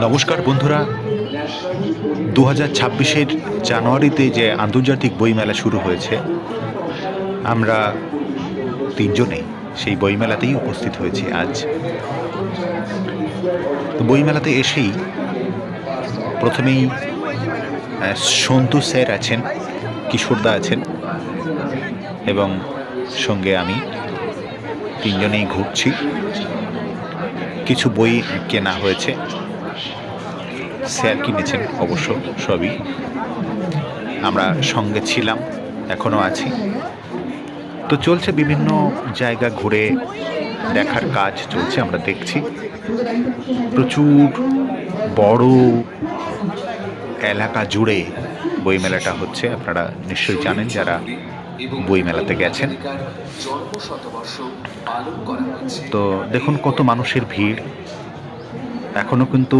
নমস্কার বন্ধুরা, 2026-এর জানুয়ারিতে যে আন্তর্জাতিক বইমেলা শুরু হয়েছে, আমরা তিনজনেই সেই বইমেলাতেই উপস্থিত হয়েছি আজ। তো বইমেলাতে এসেই প্রথমেই সন্তু স্যার আছেন, কিশোরদা আছেন এবং সঙ্গে আমি তিনজনেই ঘুরছি। কিছু বই কেনা হয়েছে, স্যার কিনেছেন অবশ্য সবই। আমরা সঙ্গে ছিলাম, এখনও আছি। তো চলছে বিভিন্ন জায়গা ঘুরে দেখার কাজ চলছে, আমরা দেখছি। প্রচুর বড় এলাকা জুড়ে বইমেলাটা হচ্ছে, আপনারা নিশ্চয়ই জানেন যারা বইমেলাতে গেছেন। তো দেখুন কত মানুষের ভিড়। এখনো কিন্তু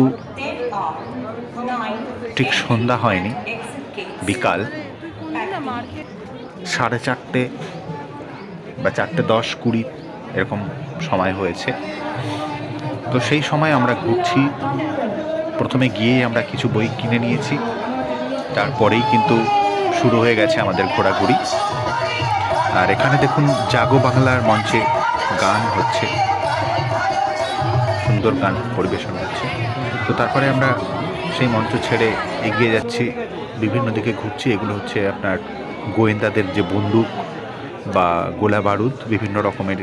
ঠিক সন্ধ্যা হয়নি, বিকাল 4:30 বা 4:10-20 এরকম সময় হয়েছে। তো সেই সময় আমরা ঘুরছি। প্রথমে গিয়েই আমরা কিছু বই কিনে নিয়েছি, তারপরেই কিন্তু শুরু হয়ে গেছে আমাদের ঘোরাঘুরি। আর এখানে দেখুন জাগো বাংলার মঞ্চে গান হচ্ছে, সুন্দর গান পরিবেশন হচ্ছে। তো তারপরে আমরা সেই মঞ্চ ছেড়ে এগিয়ে যাচ্ছি, বিভিন্ন দিকে ঘুরছি। এগুলো হচ্ছে আপনার গোয়েন্দাদের যে বন্দুক বা গোলা বারুদ, বিভিন্ন রকমের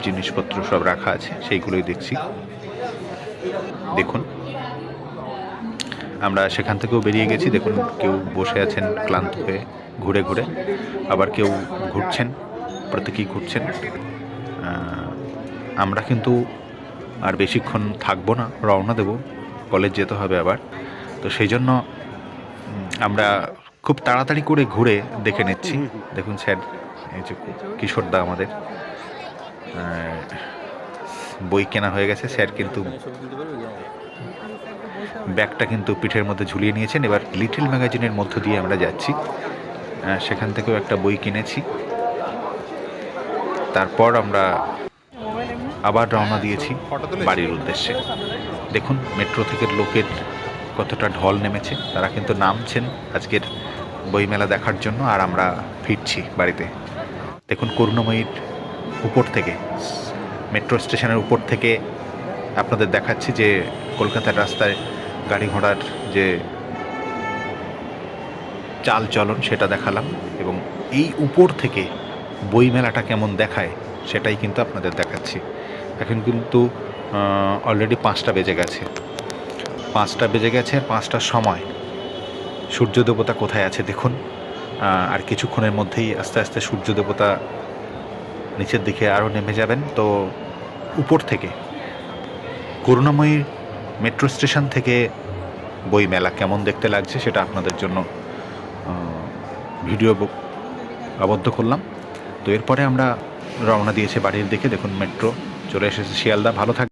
জিনিসপত্র সব রাখা আছে, সেইগুলোই দেখছি। দেখুন আমরা সেখান থেকেও বেরিয়ে গেছি। দেখুন কেউ বসে আছেন ক্লান্ত হয়ে ঘুরে ঘুরে, আবার কেউ ঘুরছেন, প্রত্যেকেই ঘুরছেন। আমরা কিন্তু আর বেশিক্ষণ থাকবো না, রওনা দেব, কলেজ যেতে হবে আবার। তো সেই জন্য আমরা খুব তাড়াতাড়ি করে ঘুরে দেখে নিচ্ছি। দেখুন স্যার, এই যে কিশোরদা আমাদের, বই কেনা হয়ে গেছে। স্যার কিন্তু ব্যাগটা কিন্তু পিঠের মধ্যে ঝুলিয়ে নিয়েছেন। এবার লিটল ম্যাগাজিনের মধ্য দিয়ে আমরা যাচ্ছি, সেখান থেকেও একটা বই কিনেছি। তারপর আমরা আবার রওনা দিয়েছি বাড়ির উদ্দেশ্যে। দেখুন মেট্রো থেকে লোকের কতটা ঢল নেমেছে, তারা কিন্তু নামছেন আজকের বইমেলা দেখার জন্য। আর আমরা ফিরছি বাড়িতে। দেখুন করুণাময়ীর উপর থেকে, মেট্রো স্টেশনের উপর থেকে আপনাদের দেখাচ্ছি যে কলকাতার রাস্তায় গাড়ি ঘোড়ার যে চাল চলন সেটা দেখালাম, এবং এই উপর থেকে বইমেলাটা কেমন দেখায় সেটাই কিন্তু আপনাদের দেখাচ্ছি। এখন কিন্তু অলরেডি 5টা বেজে গেছে। 5টা বেজে গেছে, 5টার সময় সূর্য দেবতা কোথায় আছে দেখুন। আর কিছুক্ষণের মধ্যেই আস্তে আস্তে সূর্য দেবতা নিচের দিকে আরও নেমে যাবেন। তো উপর থেকে করুণাময়ী মেট্রো স্টেশন থেকে বইমেলা কেমন দেখতে লাগছে সেটা আপনাদের জন্য ভিডিও আবদ্ধ করলাম। তো এরপরে আমরা রওনা দিয়েছি বাড়ির দিকে। দেখুন মেট্রো চলে এসেছে শিয়ালদা। ভালো থাকবে।